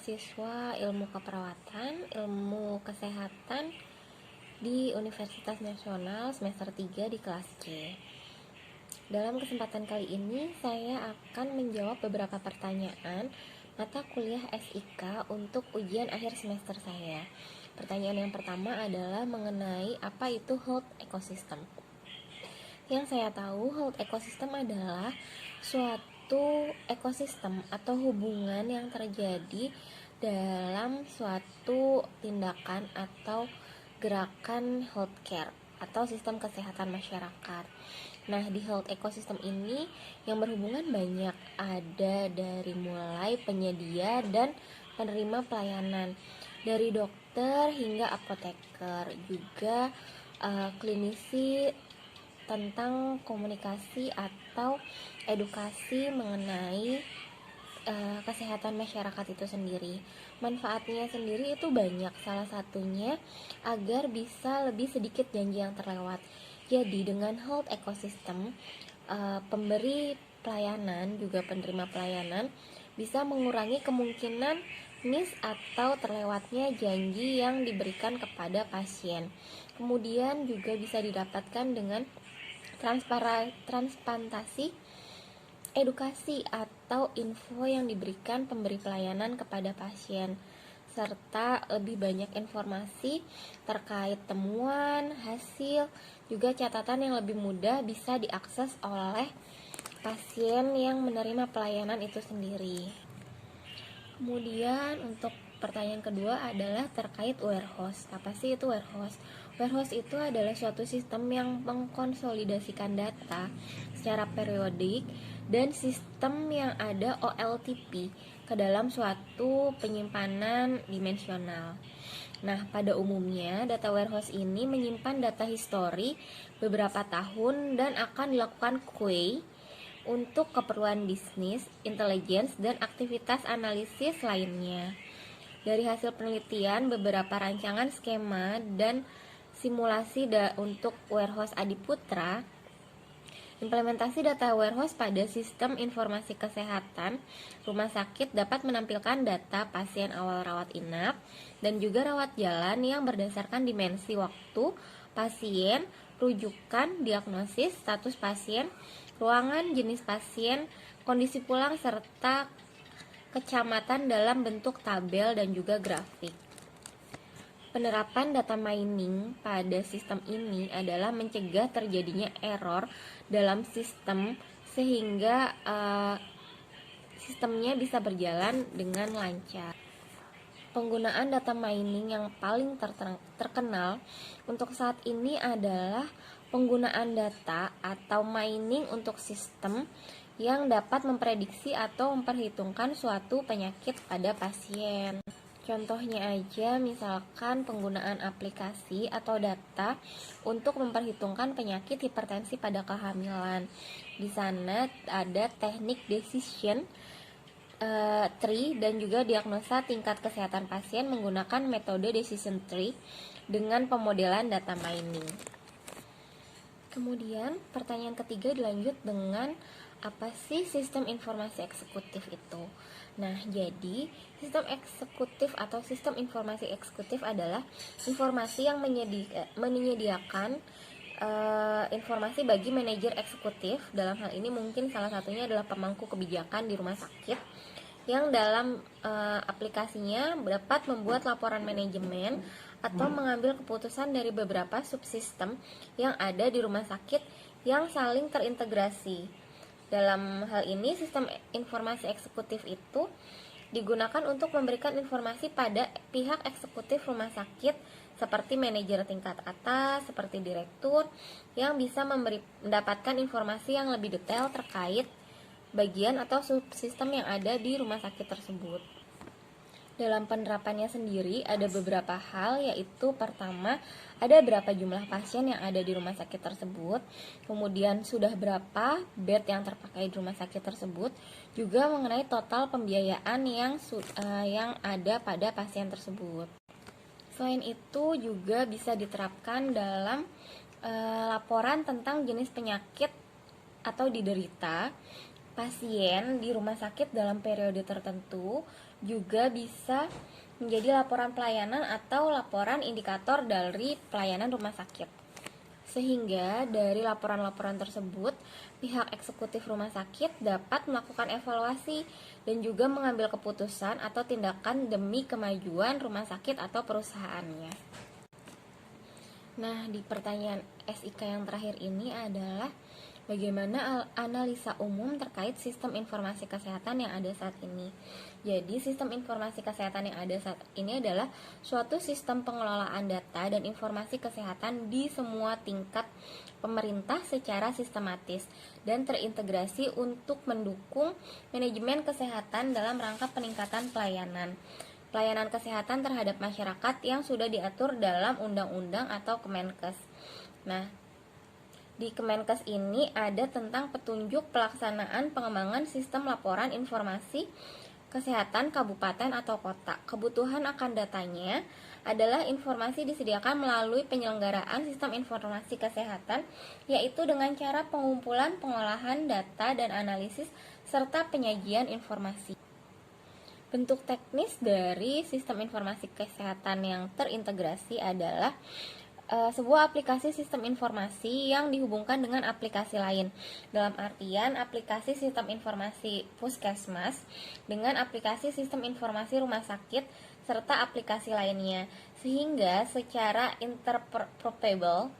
mahasiswa ilmu keperawatan, ilmu kesehatan di Universitas Nasional semester 3 di kelas C. Dalam kesempatan kali ini saya akan menjawab beberapa pertanyaan mata kuliah SIK untuk ujian akhir semester saya. Pertanyaan yang pertama adalah mengenai apa itu health ecosystem. Yang saya tahu, health ecosystem adalah suatu ekosistem atau hubungan yang terjadi dalam suatu tindakan atau gerakan healthcare atau sistem kesehatan masyarakat. Nah, di health ecosystem ini yang berhubungan banyak, ada dari mulai penyedia dan penerima pelayanan, dari dokter hingga apoteker, juga klinisi tentang komunikasi atau edukasi mengenai kesehatan masyarakat itu sendiri. Manfaatnya sendiri itu banyak, salah satunya agar bisa lebih sedikit janji yang terlewat. Jadi dengan health ecosystem, pemberi pelayanan juga penerima pelayanan bisa mengurangi kemungkinan miss atau terlewatnya janji yang diberikan kepada pasien. Kemudian juga bisa didapatkan dengan transplantasi edukasi atau info yang diberikan pemberi pelayanan kepada pasien, serta lebih banyak informasi terkait temuan, hasil, juga catatan yang lebih mudah bisa diakses oleh pasien yang menerima pelayanan itu sendiri. Kemudian untuk pertanyaan kedua adalah terkait warehouse. Apa sih itu warehouse? Warehouse itu adalah suatu sistem yang mengkonsolidasikan data secara periodik dan sistem yang ada OLTP ke dalam suatu penyimpanan dimensional. Nah, pada umumnya data warehouse ini menyimpan data histori beberapa tahun dan akan dilakukan query untuk keperluan bisnis, intelligence, dan aktivitas analisis lainnya. Dari hasil penelitian, beberapa rancangan skema dan simulasi untuk warehouse Adiputra, implementasi data warehouse pada sistem informasi kesehatan rumah sakit dapat menampilkan data pasien awal rawat inap dan juga rawat jalan yang berdasarkan dimensi waktu pasien, rujukan, diagnosis, status pasien, ruangan, jenis pasien, kondisi pulang, serta kecamatan dalam bentuk tabel dan juga grafik. Penerapan data mining pada sistem ini adalah mencegah terjadinya error dalam sistem sehingga sistemnya bisa berjalan dengan lancar. Penggunaan data mining yang paling terkenal untuk saat ini adalah penggunaan data atau mining untuk sistem yang dapat memprediksi atau memperhitungkan suatu penyakit pada pasien. Contohnya aja, misalkan penggunaan aplikasi atau data untuk memperhitungkan penyakit hipertensi pada kehamilan. Di sana ada teknik decision tree dan juga diagnosa tingkat kesehatan pasien menggunakan metode decision tree dengan pemodelan data mining. Kemudian pertanyaan ketiga dilanjut dengan apa sih sistem informasi eksekutif itu? Nah, jadi sistem eksekutif atau sistem informasi eksekutif adalah informasi yang menyediakan informasi bagi manajer eksekutif. Dalam hal ini mungkin salah satunya adalah pemangku kebijakan di rumah sakit yang dalam aplikasinya dapat membuat laporan manajemen atau mengambil keputusan dari beberapa subsistem yang ada di rumah sakit yang saling terintegrasi. Dalam hal ini, sistem informasi eksekutif itu digunakan untuk memberikan informasi pada pihak eksekutif rumah sakit seperti manajer tingkat atas, seperti direktur, yang bisa mendapatkan informasi yang lebih detail terkait bagian atau subsistem yang ada di rumah sakit tersebut. Dalam penerapannya sendiri ada beberapa hal, yaitu pertama, ada berapa jumlah pasien yang ada di rumah sakit tersebut, kemudian sudah berapa bed yang terpakai di rumah sakit tersebut, juga mengenai total pembiayaan yang ada pada pasien tersebut. Selain itu juga bisa diterapkan dalam laporan tentang jenis penyakit atau diderita, pasien di rumah sakit dalam periode tertentu juga bisa menjadi laporan pelayanan atau laporan indikator dari pelayanan rumah sakit. Sehingga dari laporan-laporan tersebut, pihak eksekutif rumah sakit dapat melakukan evaluasi dan juga mengambil keputusan atau tindakan demi kemajuan rumah sakit atau perusahaannya. Nah, di pertanyaan SIK yang terakhir ini adalah bagaimana analisa umum terkait sistem informasi kesehatan yang ada saat ini. Jadi, sistem informasi kesehatan yang ada saat ini adalah suatu sistem pengelolaan data dan informasi kesehatan di semua tingkat pemerintah secara sistematis dan terintegrasi untuk mendukung manajemen kesehatan dalam rangka peningkatan pelayanan kesehatan terhadap masyarakat yang sudah diatur dalam undang-undang atau Kemenkes. Nah, di Kemenkes ini ada tentang petunjuk pelaksanaan pengembangan sistem laporan informasi kesehatan kabupaten atau kota. Kebutuhan akan datanya adalah informasi disediakan melalui penyelenggaraan sistem informasi kesehatan, yaitu dengan cara pengumpulan, pengolahan data dan analisis serta penyajian informasi. Bentuk teknis dari sistem informasi kesehatan yang terintegrasi adalah sebuah aplikasi sistem informasi yang dihubungkan dengan aplikasi lain. Dalam artian aplikasi sistem informasi puskesmas dengan aplikasi sistem informasi rumah sakit serta aplikasi lainnya, sehingga secara interoperable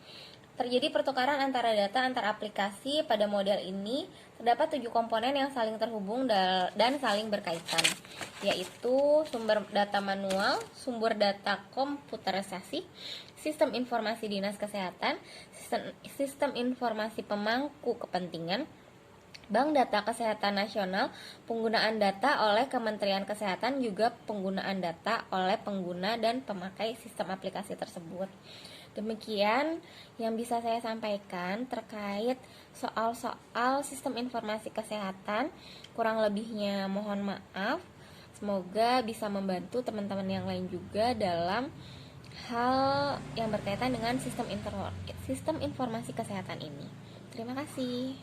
terjadi pertukaran antara data antar aplikasi. Pada model ini terdapat 7 komponen yang saling terhubung dan saling berkaitan, yaitu sumber data manual, sumber data komputerisasi, sistem informasi dinas kesehatan, sistem informasi pemangku kepentingan, bank data kesehatan nasional, penggunaan data oleh Kementerian Kesehatan, juga penggunaan data oleh pengguna dan pemakai sistem aplikasi tersebut. Demikian yang bisa saya sampaikan terkait soal-soal sistem informasi kesehatan. Kurang lebihnya mohon maaf. Semoga bisa membantu teman-teman yang lain juga dalam hal yang berkaitan dengan sistem informasi kesehatan ini. Terima kasih.